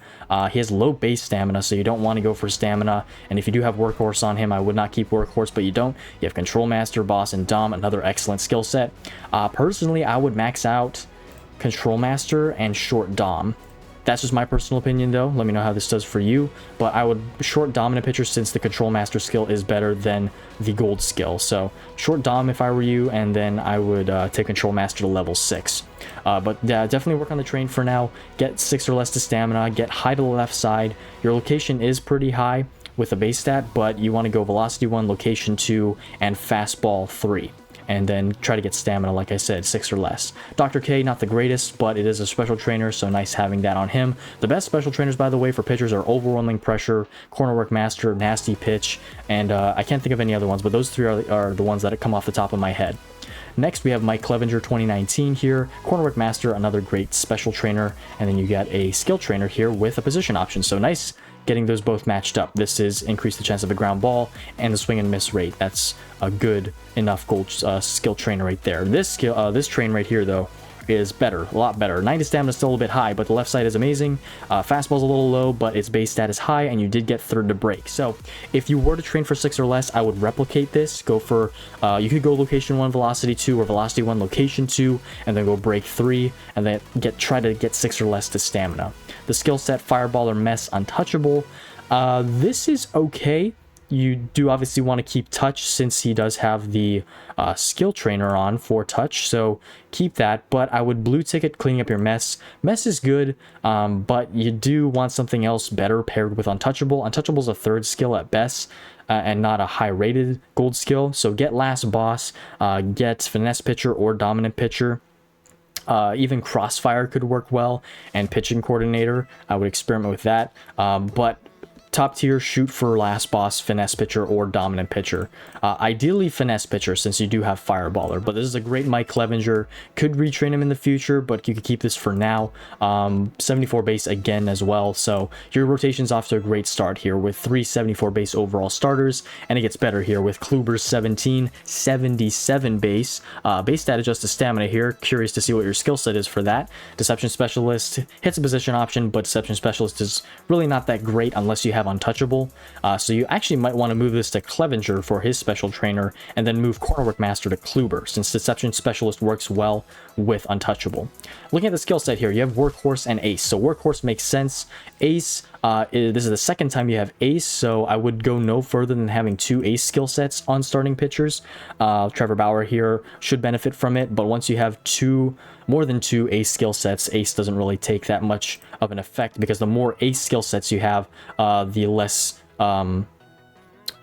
He has low base stamina, so you don't want to go for stamina. And if you do have Workhorse on him, I would not keep Workhorse, but you don't. You have Control Master, Boss, and Dom, another excellent skill set. Personally, I would max out Control Master and short Dom. That's just my personal opinion though. Let me know how this does for you. But I would short dominant pitcher since the Control Master skill is better than the gold skill. So short Dom if I were you, and then I would take Control Master to level 6. But yeah, definitely work on the train for now. Get 6 or less to stamina. Get high to the left side. Your location is pretty high with a base stat, but you want to go velocity 1, location 2, and fastball 3. And then try to get stamina, like I said, 6 or less. Dr. K, not the greatest, but it is a special trainer, so nice having that on him. The best special trainers, by the way, for pitchers are Overwhelming Pressure, Corner Work Master, Nasty Pitch, and I can't think of any other ones, but those 3 are the ones that come off the top of my head. Next, we have Mike Clevenger, 2019 here. Corner Work Master, another great special trainer, and then you got a skill trainer here with a position option, so nice getting those both matched up. This is increase the chance of a ground ball and the swing and miss rate. That's a good enough gold skill trainer right there. This train right here though is better, a lot better. 90 stamina is still a little bit high, but the left side is amazing. Fastball's a little low, but its base stat is high, and you did get third to break. So if you were to train for 6 or less, I would replicate this. Go for you could go location 1, velocity 2, or velocity 1, location 2, and then go break 3, and then try to get 6 or less to stamina. The skill set Fireball or Mess Untouchable. This is okay. You do obviously want to keep touch since he does have the skill trainer on for touch, so keep that. But I would blue ticket cleaning up your mess. Mess is good, but you do want something else better paired with Untouchable. Untouchable is a 3rd skill at best, and not a high rated gold skill. So get Last Boss, get Finesse Pitcher or Dominant Pitcher. Even Crossfire could work well, and Pitching Coordinator. I would experiment with that, but top tier, shoot for last boss, finesse pitcher, or dominant pitcher. Ideally finesse pitcher, since you do have fireballer, but this is a great Mike Clevenger. Could retrain him in the future, but you could keep this for now. 74 base again as well, so your rotation's off to a great start here with 3 74 base overall starters, and it gets better here with Kluber's 17 77 base. Base stat adjust to stamina here. Curious to see what your skill set is for that. Deception specialist hits a position option, but deception specialist is really not that great unless you have untouchable. So you actually might want to move this to Clevenger for his special trainer, and then move corner work master to Kluber, since deception specialist works well with untouchable. Looking at the skill set here, you have workhorse and ace. So workhorse makes sense. Ace, this is the second time you have ace, so I would go no further than having 2 ace skill sets on starting pitchers. Trevor Bauer here should benefit from it, but once you have more than 2 ace skill sets, ace doesn't really take that much of an effect, because the more ace skill sets you have, the less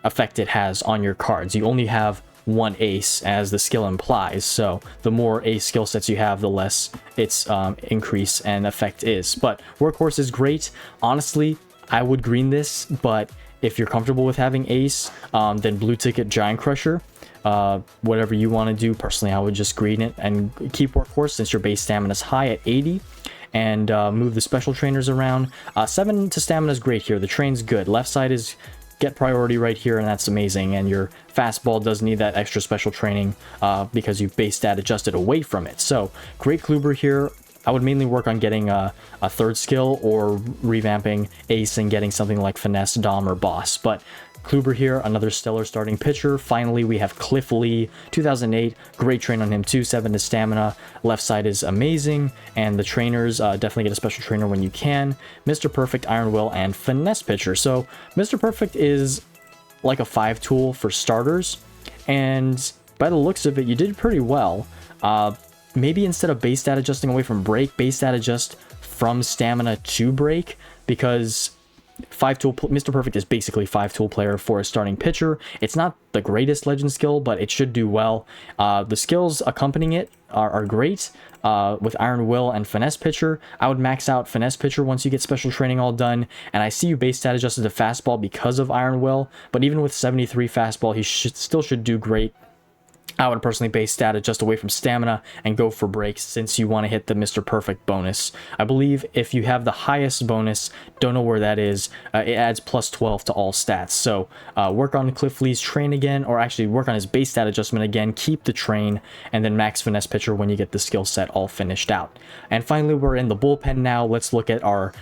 effect it has on your cards. You only have 1 ace, as the skill implies, so the more ace skill sets you have, the less its increase and effect is. But workhorse is great. Honestly, I would green this, but if you're comfortable with having ace, then blue ticket giant crusher. Whatever you want to do. Personally, I would just green it and keep workhorse, since your base stamina is high at 80, and move the special trainers around. 7 to stamina is great here. The train's good. Left side is get priority right here, and that's amazing. And your fastball does need that extra special training because you've base stat adjusted away from it. So great Kluber here. I would mainly work on getting a third skill, or revamping ace and getting something like finesse, dom, or boss. But Kluber here, another stellar starting pitcher. Finally, we have Cliff Lee, 2008. Great train on him too, 7 to stamina. Left side is amazing, and the trainers, definitely get a special trainer when you can. Mr. Perfect, Iron Will, and finesse pitcher. So Mr. Perfect is like a 5 tool for starters, and by the looks of it, you did pretty well. Maybe instead of base stat adjusting away from break, base stat adjust from stamina to break, because 5 tool Mr. Perfect is basically 5 tool player for a starting pitcher. It's not the greatest legend skill, but it should do well. The skills accompanying it are great. With Iron Will and finesse pitcher, I would max out finesse pitcher once you get special training all done. And I see you base stat adjusted to fastball because of Iron Will, but even with 73 fastball, he still should do great. I would personally base stat adjust away from stamina and go for breaks, since you want to hit the Mr. Perfect bonus. I believe if you have the highest bonus, don't know where that is, it adds plus 12 to all stats. So work on Cliff Lee's train again, or actually work on his base stat adjustment again, keep the train, and then max finesse pitcher when you get the skill set all finished out. And finally, we're in the bullpen now. Let's look at our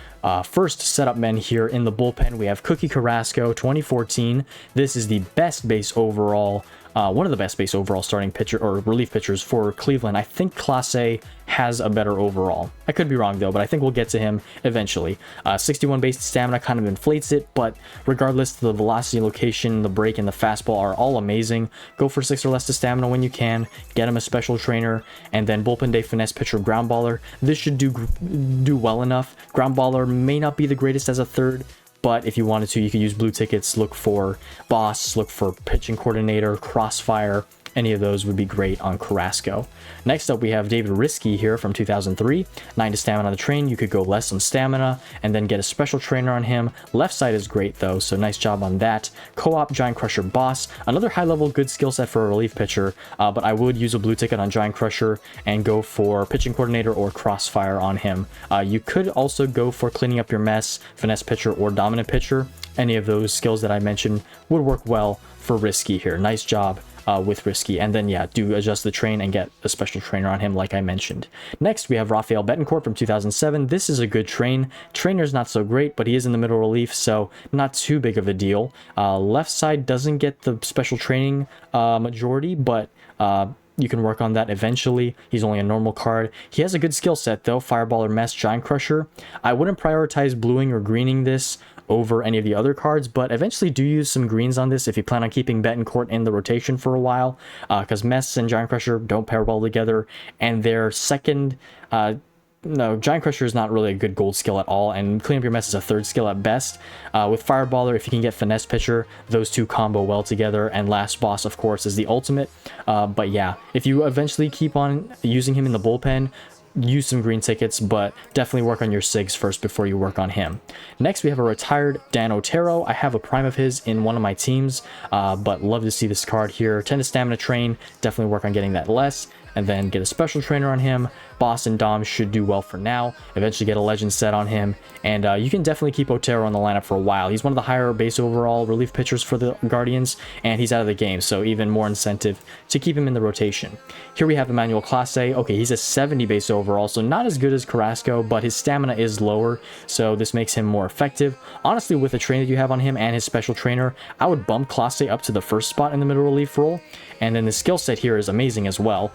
first setup men here in the bullpen. We have Cookie Carrasco, 2014. This is the best base overall, one of the best base overall starting pitcher or relief pitchers for Cleveland. I think Class A has a better overall. I could be wrong though, but I think we'll get to him eventually. 61 base stamina kind of inflates it, but regardless, the velocity, location, the break, and the fastball are all amazing. Go for 6 or less to stamina when you can. Get him a special trainer, and then bullpen day finesse pitcher, ground baller. This should do well enough. Ground baller may not be the greatest as a third, but if you wanted to, you could use blue tickets, look for boss, look for pitching coordinator, crossfire. Any of those would be great on Carrasco. Next up, we have David Risky here from 2003. 9 to stamina on the train. You could go less on stamina and then get a special trainer on him. Left side is great though, so nice job on that. Co-op Giant Crusher Boss. Another high-level good skill set for a relief pitcher, but I would use a blue ticket on Giant Crusher and go for pitching coordinator or crossfire on him. You could also go for cleaning up your mess, finesse pitcher, or dominant pitcher. Any of those skills that I mentioned would work well for Risky here. Nice job with Risky. And then yeah, do adjust the train and get a special trainer on him like I mentioned. Next, we have Rafael Betancourt from 2007. This is a good train. Trainer's not so great, but he is in the middle relief, so not too big of a deal. Left side doesn't get the special training majority, but you can work on that eventually. He's only a normal card. He has a good skill set though, Fireball or Mess, Giant Crusher. I wouldn't prioritize bluing or greening this over any of the other cards, but eventually do use some greens on this if you plan on keeping Betancourt in the rotation for a while, because Mess and Giant Crusher don't pair well together, and their second no, Giant Crusher is not really a good gold skill at all, and Clean Up Your Mess is a third skill at best. With Fireballer, if you can get Finesse Pitcher, those two combo well together, and Last Boss, of course, is the ultimate. But yeah, if you eventually keep on using him in the bullpen, use some green tickets, but definitely work on your SIGs first before you work on him. Next, we have a retired Dan Otero. I have a prime of his in one of my teams, but love to see this card here. 10 to stamina train, definitely work on getting that less, and then get a special trainer on him. Boss and Dom should do well for now. Eventually get a legend set on him, and you can definitely keep Otero on the lineup for a while. He's one of the higher base overall relief pitchers for the Guardians, and he's out of the game, so even more incentive to keep him in the rotation. Here we have Emmanuel Clase. Okay, he's a 70 base overall, so not as good as Carrasco, but his stamina is lower, so this makes him more effective. Honestly, with the train that you have on him and his special trainer, I would bump Clase up to the first spot in the middle relief role, and then the skill set here is amazing as well.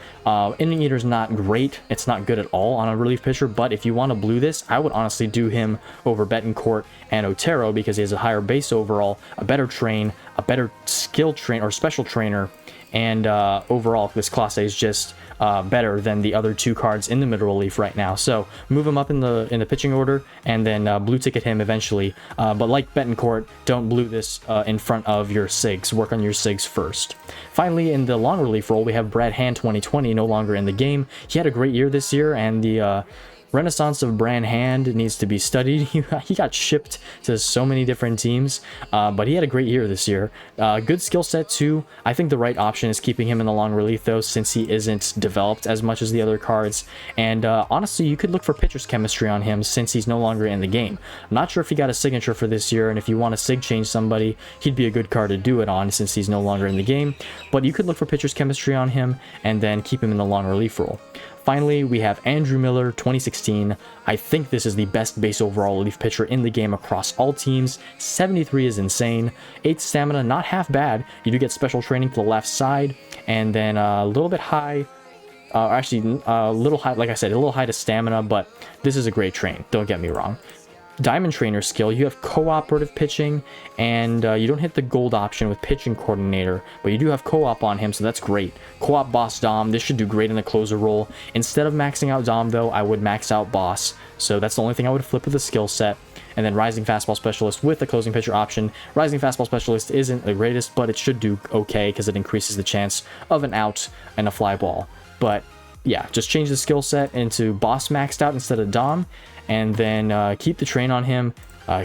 Inning Eater's not great. It's not good at all on a relief pitcher, but if you want to blue this, I would honestly do him over Betancourt and Otero because he has a higher base overall, a better train, a better skill train or special trainer, and overall this class A is just better than the other two cards in the middle relief right now. So move him up in the pitching order, and then blue ticket him eventually. But like Betancourt, don't blue this in front of your SIGs. Work on your SIGs first. Finally, in the long relief role, we have Brad Hand 2020, no longer in the game. He had a great year this year, and the renaissance of Brand Hand needs to be studied. He got shipped to so many different teams, but he had a great year this year. Good skill set too. I think the right option is keeping him in the long relief though, since he isn't developed as much as the other cards. And honestly, you could look for pitcher's chemistry on him since he's no longer in the game. I'm not sure if he got a signature for this year, and if you want to sig change somebody, he'd be a good card to do it on since he's no longer in the game. But you could look for pitcher's chemistry on him and then keep him in the long relief role. Finally, we have Andrew Miller, 2016. I think this is the best base overall relief pitcher in the game across all teams. 73 is insane. 8 stamina, not half bad. You do get special training to the left side, and then a little bit high. Actually, a little high, like I said, a little high to stamina, but this is a great train. Don't get me wrong. Diamond Trainer skill, you have cooperative pitching, and you don't hit the gold option with pitching coordinator, but you do have co-op on him, so that's great. Co-op Boss Dom, this should do great in the closer role. Instead of maxing out Dom though, I would max out Boss, so that's the only thing I would flip with the skill set. And then Rising Fastball Specialist with the closing pitcher option. Rising Fastball Specialist isn't the greatest, but it should do okay because it increases the chance of an out and a fly ball. But yeah, just change the skill set into Boss maxed out instead of Dom, and then keep the train on him,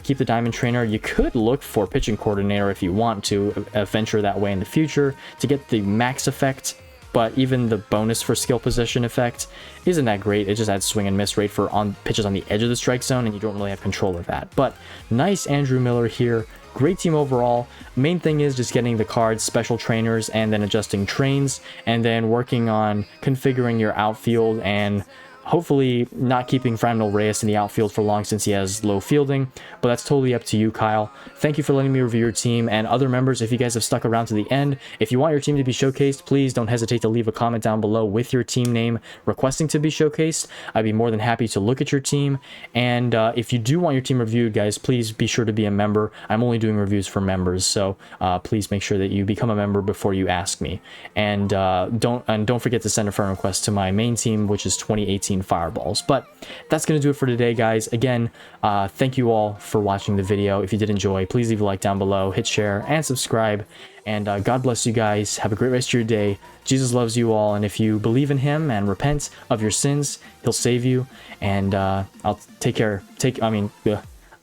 keep the Diamond Trainer. You could look for pitching coordinator if you want to venture that way in the future to get the max effect, but even the bonus for skill position effect isn't that great. It just adds swing and miss rate for on pitches on the edge of the strike zone, and you don't really have control of that. But nice Andrew Miller here. Great team overall. Main thing is just getting the cards, special trainers, and then adjusting trains, and then working on configuring your outfield and hopefully not keeping Franmil Reyes in the outfield for long since he has low fielding, but that's totally up to you, Kyle. Thank you for letting me review your team, and other members, if you guys have stuck around to the end. If you want your team to be showcased, please don't hesitate to leave a comment down below with your team name requesting to be showcased. I'd be more than happy to look at your team, and if you do want your team reviewed, guys, please be sure to be a member. I'm only doing reviews for members, so please make sure that you become a member before you ask me. And don't forget to send a friend request to my main team, which is 2018 Fireballs. But that's gonna do it for today, guys. Again, thank you all for watching the video. If you did enjoy, please leave a like down below, hit share and subscribe, and God bless you guys. Have a great rest of your day. Jesus loves you all, and if you believe in him and repent of your sins, he'll save you. And I'll take care. I'm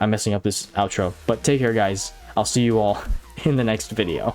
messing up this outro, but take care, guys. I'll see you all in the next video.